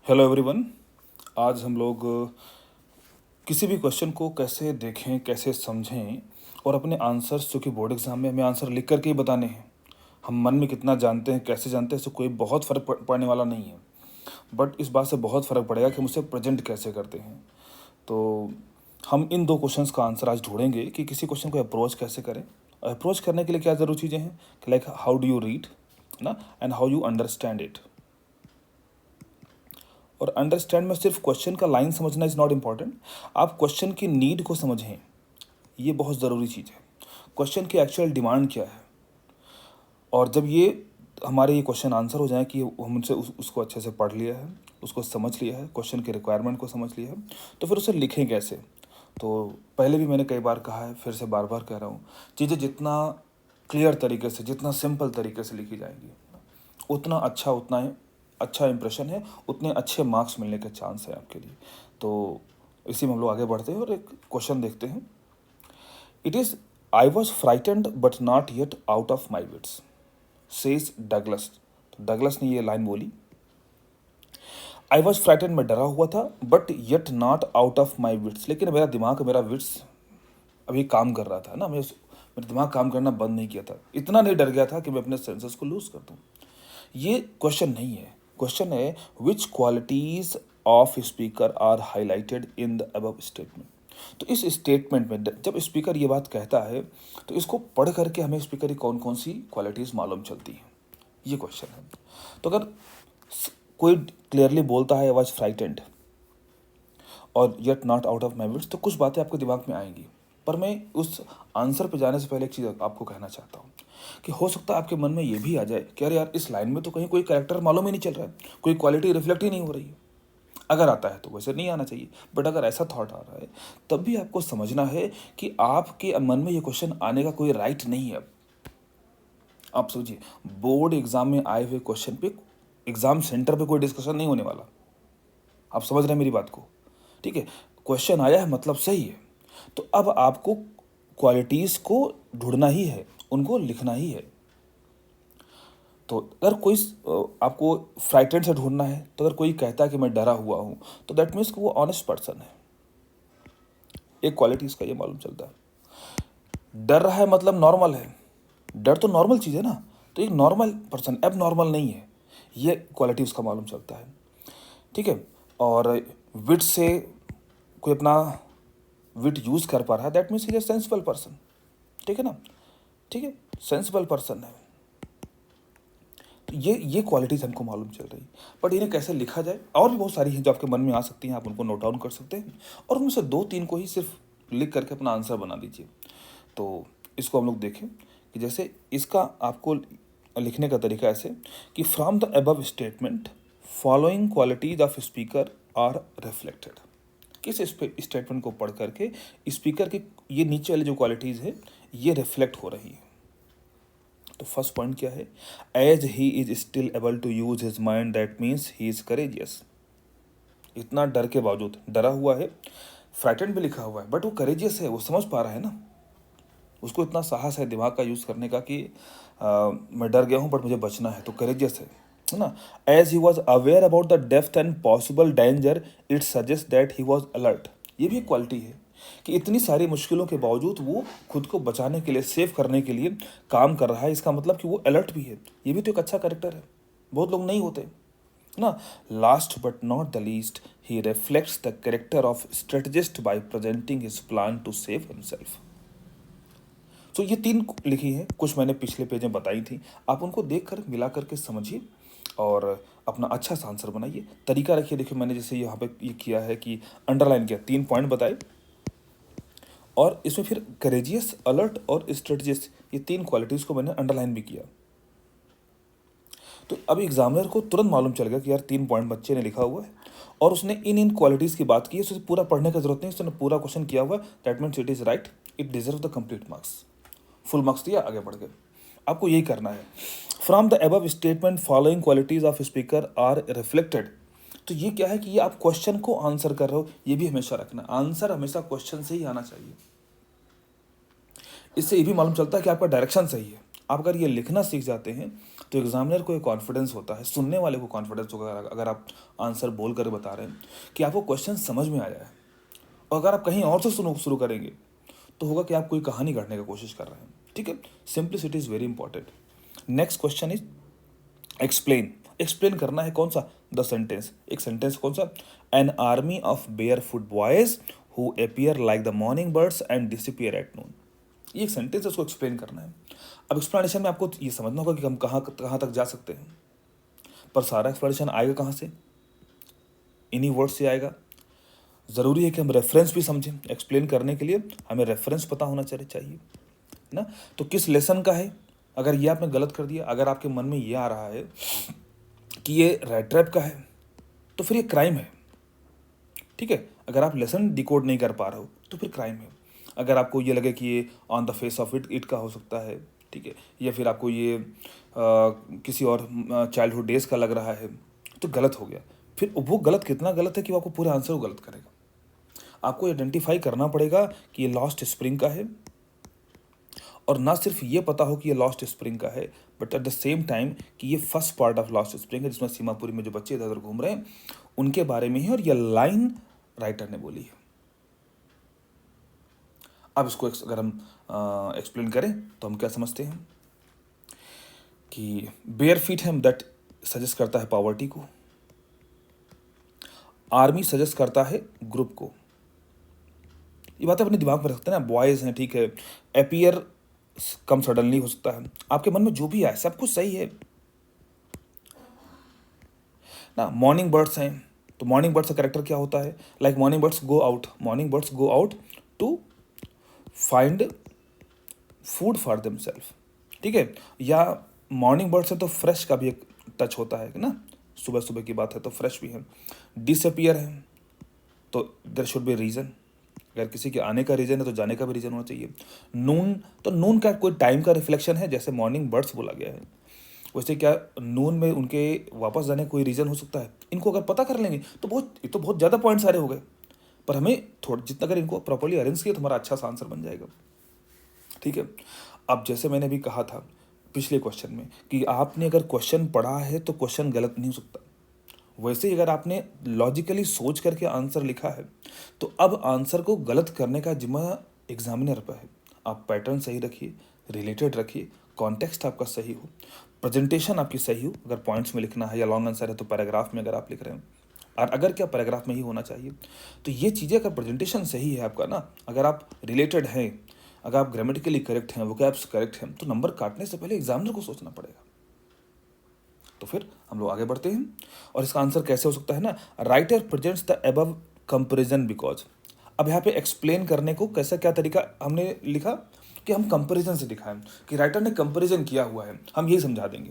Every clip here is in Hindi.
Hello everyone. आज हम लोग किसी भी क्वेश्चन को कैसे देखें, कैसे समझें और अपने आंसर्स, जो कि बोर्ड एग्जाम में हमें आंसर लिख करके ही बताने हैं। हम मन में कितना जानते हैं, कैसे जानते हैं, इससे कोई बहुत फ़र्क पड़ने वाला नहीं है। बट इस बात से बहुत फ़र्क पड़ेगा कि हम उसे प्रेजेंट कैसे करते हैं। तो हम इन दो क्वेश्चंस का आंसर आज ढूंढेंगे कि किसी क्वेश्चन को अप्रोच कैसे करें। अप्रोच करने के लिए क्या ज़रूरी चीज़ें हैं कि like how do you read ना, and how you understand it. और अंडरस्टैंड में सिर्फ क्वेश्चन का लाइन समझना इज़ नॉट इम्पॉर्टेंट। आप क्वेश्चन की नीड को समझें, ये बहुत ज़रूरी चीज़ है। क्वेश्चन की एक्चुअल डिमांड क्या है, और जब ये हमारे ये क्वेश्चन आंसर हो जाए कि हम उनसे उसको अच्छे से पढ़ लिया है, उसको समझ लिया है, क्वेश्चन के रिक्वायरमेंट को समझ लिया है, तो फिर उसे लिखें कैसे। तो पहले भी मैंने कई बार कहा है, फिर से बार बार कह रहा हूँ, चीज़ें जितना क्लियर तरीके से, जितना सिंपल तरीके से लिखी जाएंगी, उतना अच्छा इम्प्रेशन है, उतने अच्छे मार्क्स मिलने के चांस है आपके लिए। तो इसी में हम लोग आगे बढ़ते हैं और एक क्वेश्चन देखते हैं। It is I was frightened but not yet out of my wits, says Douglas. तो डगलस ने ये लाइन बोली, आई वॉज फ्राइटेंड, मैं डरा हुआ था, but yet not out of my wits, लेकिन मेरा दिमाग, मेरा विट्स अभी काम कर रहा था ना, मेरा दिमाग काम करना बंद नहीं किया था, इतना नहीं डर गया था कि मैं अपने सेंसेस को लूज कर दूँ। ये क्वेश्चन नहीं है। क्वेश्चन है which qualities of speaker are highlighted in the above statement. तो इस स्टेटमेंट में जब स्पीकर ये बात कहता है, तो इसको पढ़ करके हमें स्पीकर की कौन कौन सी क्वालिटीज मालूम चलती हैं, ये क्वेश्चन है। तो अगर कोई क्लियरली बोलता है आई वॉज फ्राइटेंड और yet not out of my wits, तो कुछ बातें आपके दिमाग में आएंगी। पर मैं उस आंसर पे जाने से पहले एक चीज़ आपको कहना चाहता हूँ कि हो सकता है आपके मन में ये भी आ जाए कि अरे यार, इस लाइन में तो कहीं कोई कैरेक्टर मालूम ही नहीं चल रहा है, कोई क्वालिटी रिफ्लेक्ट ही नहीं हो रही है। अगर आता है तो वैसे नहीं आना चाहिए, बट अगर ऐसा थॉट आ रहा है, तब भी आपको समझना है कि आपके मन में ये क्वेश्चन आने का कोई राइट नहीं है। आप सोचिए, बोर्ड एग्जाम में आए हुए क्वेश्चन पे एग्जाम सेंटर पे कोई डिस्कशन नहीं होने वाला। आप समझ रहे हैं मेरी बात को? ठीक है, क्वेश्चन आया है मतलब सही है। तो अब आपको क्वालिटीज़ को ढूंढना ही है, उनको लिखना ही है। तो अगर कोई आपको फ्राइटेंड से ढूंढना है, तो अगर कोई कहता है कि मैं डरा हुआ हूँ, तो दैट मीन्स कि वो ऑनेस्ट पर्सन है। एक क्वालिटी इसका ये मालूम चलता है। डर रहा है मतलब नॉर्मल है, डर तो नॉर्मल चीज़ है ना, तो एक नॉर्मल पर्सन, एब नॉर्मल नहीं है, ये क्वालिटी उसका मालूम चलता है। ठीक है, और विट से कोई अपना विट यूज़ कर पा रहा है, that means is a sensible person. ठीक है ना, ठीक है, सेंसिबल पर्सन है। तो ये क्वालिटीज़ हमको मालूम चल रही, बट इन्हें कैसे लिखा जाए, और भी बहुत सारी हैं जो आपके मन में आ सकती हैं, आप उनको नोट डाउन कर सकते हैं, और उनमें से 2-3 को ही सिर्फ लिख करके अपना आंसर बना दीजिए। तो इसको हम लोग देखें कि जैसे इसका आपको लिखने का तरीका ऐसे कि from the above statement following qualities of speaker are reflected. किस स्टेटमेंट को पढ़ करके स्पीकर की ये नीचे वाली जो क्वालिटीज़ है, ये रिफ्लेक्ट हो रही है। तो फर्स्ट पॉइंट क्या है, as he is still able to use his mind, that means he is courageous. इतना डर के बावजूद, डरा हुआ है, फ्राइटेंड भी लिखा हुआ है, बट वो करेजियस है, वो समझ पा रहा है ना, उसको इतना साहस है दिमाग का यूज़ करने का कि मैं डर गया हूँ बट मुझे बचना है, तो करेजियस है ना। As he was aware about the depth and possible danger, it suggest that he was alert. ये भी एक क्वालिटी है कि इतनी सारी मुश्किलों के बावजूद वो खुद को बचाने के लिए, सेव करने के लिए काम कर रहा है, इसका मतलब कि वो अलर्ट भी है। ये भी तो एक अच्छा करेक्टर है, बहुत लोग नहीं होते ना। Last but not the least, he reflects the character of strategist by presenting his plan to save himself. तो ये 3 लिखी हैं, कुछ मैंने पिछले पेज में बताई थी, आप उनको देख कर मिला करके समझिए और अपना अच्छा सा आंसर बनाइए। तरीका रखिए, देखिए मैंने जैसे यहाँ पे ये किया है कि अंडरलाइन किया, 3 पॉइंट बताए, और इसमें फिर करेजियस, अलर्ट और स्ट्रेटजिस्ट, ये 3 क्वालिटीज़ को मैंने अंडरलाइन भी किया। तो अब एग्जामिनर को तुरंत मालूम चल गया कि यार 3 पॉइंट बच्चे ने लिखा हुआ है और उसने इन क्वालिटीज़ की बात की है, उसे पूरा पढ़ने की जरूरत नहीं, उसने पूरा क्वेश्चन किया हुआ है, that means it is right, it deserve the complete marks. Full marks दिया, आगे बढ़ गए। आपको यही करना है। From the above statement following qualities of speaker are reflected. तो ये क्या है कि ये आप क्वेश्चन को आंसर कर रहे हो, ये भी हमेशा रखना, आंसर हमेशा क्वेश्चन से ही आना चाहिए। इससे ये भी मालूम चलता है कि आपका डायरेक्शन सही है, आप अगर ये लिखना सीख जाते हैं तो एग्जामिनर को एक कॉन्फिडेंस होता है, सुनने वाले को कॉन्फिडेंस होगा अगर आप आंसर बोल कर बता रहे हैं कि आपको क्वेश्चन समझ में आ जाए। और अगर आप कहीं और से शुरू करेंगे तो होगा कि आप कोई कहानी गढ़ने की कोशिश कर रहे हैं। ठीक है, simplicity is very important. Next question is explain. Explain करना है कौन सा, द सेंटेंस। एक सेंटेंस कौन सा, an army of bear foot boys who appear like the morning birds and disappear at noon. ये एक सेंटेंस है, उसको एक्सप्लेन करना है। अब एक्सप्लेनेशन में आपको ये समझना होगा कि हम कहाँ कहाँ तक जा सकते हैं, पर सारा एक्सप्लेनेशन आएगा कहाँ से, इन्हीं वर्ड से आएगा। ज़रूरी है कि हम रेफरेंस भी समझें। एक्सप्लेन करने के लिए हमें रेफरेंस पता होना चाहिए ना। तो किस लेसन का है, अगर ये आपने गलत कर दिया, अगर आपके मन में ये आ रहा है कि ये रैट ट्रैप का है, तो फिर ये क्राइम है। ठीक है, अगर आप लेसन डिकोड नहीं कर पा रहे हो तो फिर क्राइम है। अगर आपको ये लगे कि ये on the face of it का हो सकता है, ठीक है, या फिर आपको ये किसी और चाइल्डहुड डेज का लग रहा है, तो गलत हो गया। फिर वो गलत कितना गलत है कि वो आपको पूरे आंसर को गलत करेगा। आपको आइडेंटिफाई करना पड़ेगा कि ये लॉस्ट स्प्रिंग का है, और ना सिर्फ ये पता हो कि ये लॉस्ट स्प्रिंग का है, but at the same time कि ये first part of lost spring है, जिसमें सीमापुरी में जो बच्चे इधर उधर घूम रहे हैं उनके बारे में है, और ये लाइन राइटर ने बोली है। अब इसको अगर हम एक्सप्लेन करें तो हम क्या समझते हैं कि बेयर फीट है दैट सजेस्ट करता है पॉवर्टी को, आर्मी सजेस्ट करता है ग्रुप को। ये बातें अपने दिमाग में रखते हैं ना, बॉयज हैं, ठीक है, अपीयर कम सडनली हो सकता है, आपके मन में जो भी आए सब कुछ सही है ना। मॉर्निंग बर्ड्स हैं, तो मॉर्निंग बर्ड्स का कैरेक्टर क्या होता है, like morning birds go out to find food for themself. ठीक है, या मॉर्निंग बर्ड्स है तो फ्रेश का भी एक टच होता है ना, सुबह सुबह की बात है तो फ्रेश भी है। डिसअपियर है तो देयर शुड बी रीज़न, अगर किसी के आने का रीज़न है तो जाने का भी रीज़न होना चाहिए। नून, तो नून का कोई टाइम का रिफ्लेक्शन है, जैसे मॉर्निंग बर्ड्स बोला गया है, वैसे क्या नून में उनके वापस जाने का कोई रीज़न हो सकता है। इनको अगर पता कर लेंगे तो बहुत ज़्यादा पॉइंट सारे हो गए, पर हमें थोड़ा जितना अगर इनको प्रॉपर्ली अरेंज किया तो हमारा अच्छा सा आंसर बन जाएगा। ठीक है, अब जैसे मैंने भी कहा था पिछले क्वेश्चन में कि आपने अगर क्वेश्चन पढ़ा है तो क्वेश्चन गलत नहीं हो सकता, वैसे ही अगर आपने लॉजिकली सोच करके आंसर लिखा है तो अब आंसर को गलत करने का जिम्मा एग्जामिनर पर है। आप पैटर्न सही रखिए, रिलेटेड रखिए, कॉन्टेक्स्ट आपका सही हो, प्रेजेंटेशन आपकी सही हो, अगर पॉइंट्स में लिखना है या लॉन्ग आंसर है तो पैराग्राफ में अगर आप लिख रहे हैं, और अगर क्या पैराग्राफ में ही होना चाहिए, तो ये चीज़ें अगर प्रेजेंटेशन सही है आपका ना, अगर आप रिलेटेड हैं, अगर आप ग्रामेटिकली करेक्ट हैं, वोकैब्स करेक्ट हैं, तो नंबर काटने से पहले एग्जामिनर को सोचना पड़ेगा। तो फिर हम लोग आगे बढ़ते हैं, और इसका आंसर कैसे हो सकता है ना, writer presents the above comparison because. अब यहाँ पे एक्सप्लेन करने को कैसा क्या तरीका हमने लिखा कि हम कंपेरिजन से दिखाएं कि राइटर ने कंपेरिजन किया हुआ है, हम यही समझा देंगे।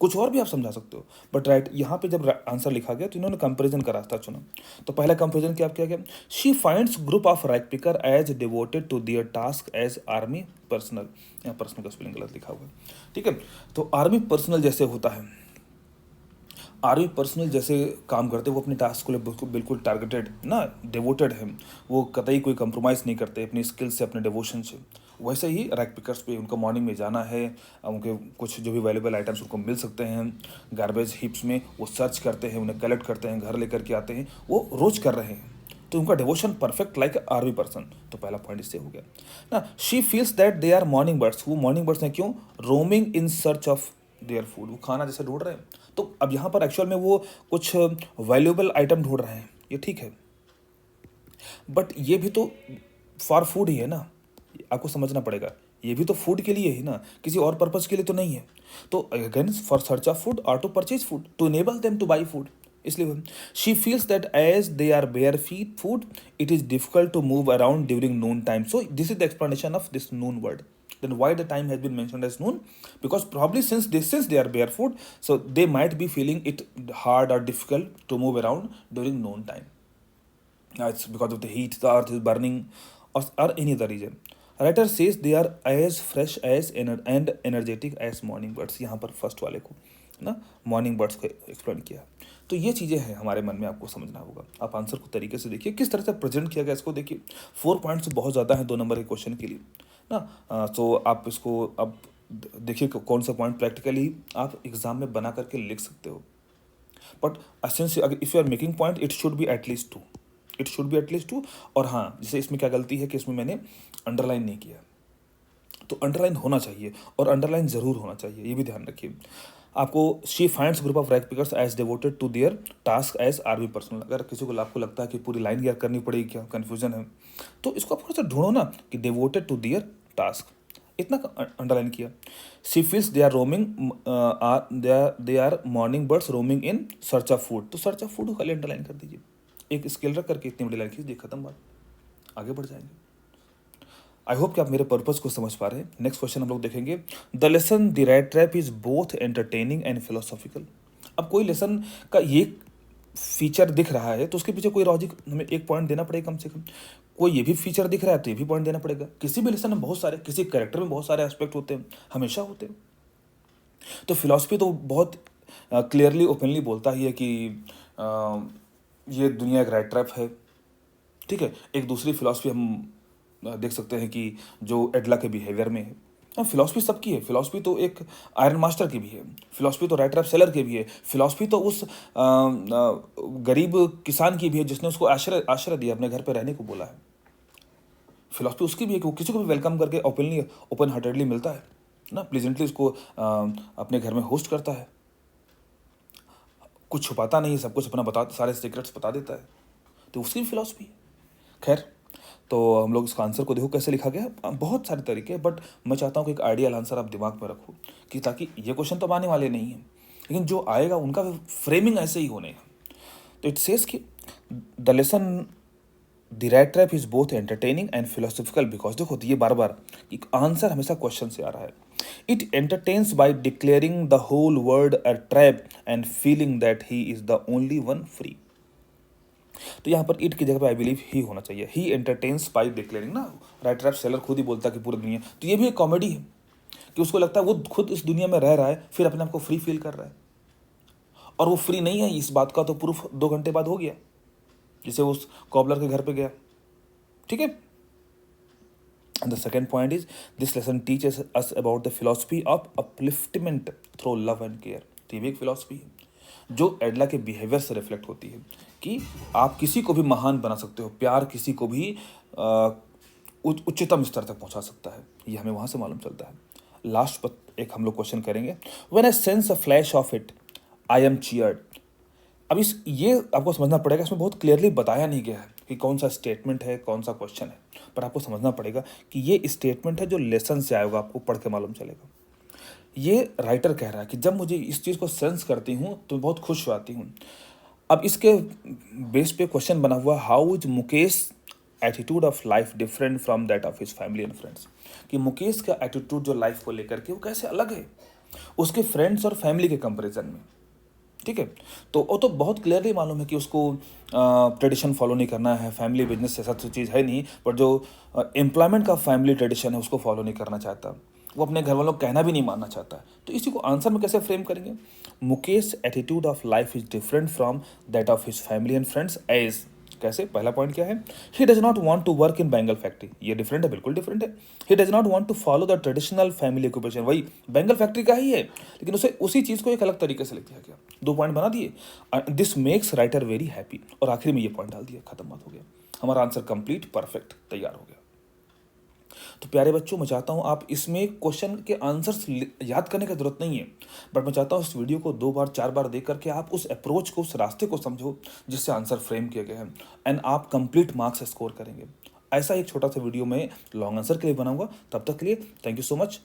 कुछ और भी आप समझा सकते हो, बट राइट यहाँ पे जब आंसर लिखा गया तो इन्होंने कंपेरिजन का रास्ता चुना। तो पहला कंपेरिजन क्या किया गया, she finds group of rag picker as devoted to their task as army personnel. यहाँ पर्सनल का स्पेलिंग गलत लिखा हुआ है, ठीक है। तो आर्मी पर्सनल जैसे होता है, आर्मी पर्सनल जैसे काम करते हैं, वो अपने टास्क को लिए बिल्कुल टारगेटेड ना, डिवोटेड है, वो कतई कोई कंप्रोमाइज़ नहीं करते अपनी स्किल से, अपने डिवोशन से। वैसे ही रैक पिकर्स पे उनको मॉर्निंग में जाना है, उनके कुछ जो भी वैल्यूबल आइटम्स उनको मिल सकते हैं गार्बेज हिप्स में, वो सर्च करते हैं, उन्हें कलेक्ट करते हैं, घर लेकर के आते हैं, वो रोज़ कर रहे हैं, तो उनका devotion perfect like army person. तो पहला पॉइंट इससे हो गया ना। She feels that they are morning birds, वो मॉर्निंग बर्ड्स हैं, क्यों, roaming in search of their food, वो खाना जैसे ढूंढ रहे हैं। तो अब यहाँ पर एक्चुअल में वो कुछ वैल्यूएबल आइटम ढूंढ रहे हैं, ये ठीक है, बट ये भी तो फॉर फूड ही है ना, आपको समझना पड़ेगा, ये भी तो फूड के लिए ही ना, किसी और पर्पज के लिए तो नहीं है। तो again for search of food और to purchase food, to enable them to buy food, इसलिए she feels that as they are bare feed food it is difficult to move around during noon time. So this is the explanation of this noon word. Then why the time has been mentioned as noon? Because probably since they are barefoot, so they might be feeling it hard or difficult to move around during noon time. It's because of the heat, the earth is burning, or any other reason. Writer says they are as fresh as and energetic as morning birds. यहाँ पर फर्स्ट वाले को ना मॉर्निंग बर्ड्स को एक्सप्लेन किया। तो ये चीज़ें हैं हमारे मन में, आपको समझना होगा। आप आंसर को तरीके से देखिए, किस तरह से प्रेजेंट किया गया इसको देखिए। 4 पॉइंट्स बहुत ज़्यादा हैं 2 नंबर के क्वेश्चन के लिए ना। तो आप इसको अब देखिए कौन सा पॉइंट प्रैक्टिकली आप एग्जाम में बना करके लिख सकते हो, बट अगर if you are making point it should be at least two, it should be at least two. और हाँ, जैसे इसमें क्या गलती है कि इसमें मैंने अंडरलाइन नहीं किया, तो अंडरलाइन होना चाहिए और अंडरलाइन ज़रूर होना चाहिए, ये भी ध्यान रखिए। आपको she finds group of rag pickers as devoted to their task as army personnel. अगर किसी को आपको लगता है कि पूरी लाइन याद करनी पड़ेगी, क्या कन्फ्यूजन है, तो इसको आप थोड़ा सा ढूंढो ना कि डिवोटेड टू देयर टास्क, इतना अंडरलाइन किया। She feels they are roaming, they are morning birds roaming in search of food, तो सर्च ऑफ फूड को खाली अंडरलाइन कर दीजिए, एक स्केल रख करके इतनी बड़ी लाइन खींच दी, खत्म बात, आगे बढ़ जाएंगे। आई होप कि आप मेरे पर्पज़ को समझ पा रहे हैं। नेक्स्ट क्वेश्चन हम लोग देखेंगे, the lesson the rat trap is both entertaining and philosophical. अब कोई लेसन का ये फीचर दिख रहा है तो उसके पीछे कोई लॉजिक हमें एक पॉइंट देना पड़ेगा कम से कम। कोई ये भी फीचर दिख रहा है तो ये भी पॉइंट देना पड़ेगा। किसी भी लेसन में बहुत सारे, किसी कैरेक्टर में बहुत सारे एस्पेक्ट होते हैं, हमेशा होते हैं। तो फिलॉसफी तो बहुत क्लियरली ओपनली बोलता ही है कि ये दुनिया एक रैट ट्रैप है, ठीक है। एक दूसरी फिलॉसफी हम देख सकते हैं कि जो एडला के बिहेवियर में है। फिलॉसफी सबकी है, फिलॉसफी तो एक आयरन मास्टर की भी है, फिलॉसफी तो रैट ट्रैप सेलर की भी है, फिलॉसफी तो उस गरीब किसान की भी है जिसने उसको आश्रय दिया, अपने घर पे रहने को बोला है। फिलॉसफी उसकी भी है कि वो किसी को भी वेलकम करके ओपन हार्टेडली मिलता है ना, प्लीजेंटली उसको अपने घर में होस्ट करता है, कुछ छुपाता नहीं, सब कुछ अपना बता, सारे सीक्रेट्स बता देता है, तो उसकी भी फिलॉसफी है। खैर, तो हम लोग इसका आंसर को देखो कैसे लिखा गया, बहुत सारे तरीके, बट मैं चाहता हूँ कि एक आइडियल आंसर आप दिमाग में रखो, कि ताकि ये क्वेश्चन तो आने वाले नहीं हैं, लेकिन जो आएगा उनका फ्रेमिंग ऐसे ही होने हैं। तो इट सेज कि the lesson the rat trap is both entertaining and philosophical, because देखो ये बार बार एक आंसर हमेशा क्वेश्चन से आ रहा है। It entertains by declaring the whole world a trap and feeling that he is the only one free. तो यहाँ पर इट की जगह पे आई बिलीव ही होना चाहिए, ही एंटरटेन्स बाई डिक्लेयरिंग ना, रैट ट्रैप सेलर खुद ही बोलता है कि पूरी दुनिया, तो ये भी एक कॉमेडी है कि उसको लगता है वो खुद इस दुनिया में रह रहा है, फिर अपने आप को फ्री फील कर रहा है, और वो फ्री नहीं है इस बात का तो प्रूफ 2 घंटे बाद हो गया, जिसे उस कॉबलर के घर पे गया, ठीक है। And the second point is this lesson teaches us about the philosophy of upliftment through love and care। तो ये भी एक फिलॉसफी है जो एडला के बिहेवियर से रिफ्लेक्ट होती है कि आप किसी को भी महान बना सकते हो, प्यार किसी को भी उच्चतम स्तर तक पहुंचा सकता है, ये हमें वहां से मालूम चलता है। लास्ट पर एक हम लोग क्वेश्चन करेंगे, when I sense a flash of it I am cheered. अब ये आपको समझना पड़ेगा, इसमें बहुत क्लियरली बताया नहीं गया है कि कौन सा स्टेटमेंट है, कौन सा क्वेश्चन है, पर आपको समझना पड़ेगा कि ये स्टेटमेंट है जो लेसन से आएगा, आपको पढ़ के मालूम चलेगा। ये राइटर कह रहा है कि जब मुझे इस चीज़ को सेंस करती हूँ तो बहुत खुश आती हूँ। अब इसके बेस पे क्वेश्चन बना हुआ, how is Mukesh attitude of life different from that of his family and friends, कि मुकेश का एटीट्यूड जो लाइफ को लेकर के वो कैसे अलग है उसके फ्रेंड्स और फैमिली के कंपेरिजन में, ठीक है। तो वो तो बहुत क्लियरली मालूम है कि उसको ट्रेडिशन फॉलो नहीं करना है, फैमिली बिजनेस ऐसा तो चीज़ है नहीं, पर जो एम्प्लॉयमेंट का फैमिली ट्रेडिशन है उसको फॉलो नहीं करना चाहता, वो अपने घर वालों को कहना भी नहीं मानना चाहता। तो इसी को आंसर में कैसे फ्रेम करेंगे, Mukesh attitude of life is different from that of his family and friends as, कैसे, पहला पॉइंट क्या है, he does not want to work in bangle factory, ये डिफरेंट है, बिल्कुल डिफरेंट है। He does not want to follow the traditional family occupation, वही बेंगल फैक्ट्री का ही है, लेकिन उसे उसी चीज़ को एक अलग तरीके से लिख दिया गया, 2 पॉइंट बना दिए, this makes writer very happy, और आखिर में ये पॉइंट डाल दिया, खत्म बात हो गया, हमारा आंसर कंप्लीट परफेक्ट तैयार हो गया। तो प्यारे बच्चों, मैं चाहता हूँ आप इसमें क्वेश्चन के आंसर्स याद करने की जरूरत नहीं है, बट मैं चाहता हूँ इस वीडियो को 2 बार 4 बार देख करके आप उस अप्रोच को, उस रास्ते को समझो जिससे आंसर फ्रेम किए गए हैं, एंड आप कंप्लीट मार्क्स स्कोर करेंगे। ऐसा एक छोटा सा वीडियो मैं लॉन्ग आंसर के लिए बनाऊंगा, तब तक के लिए थैंक यू सो मच।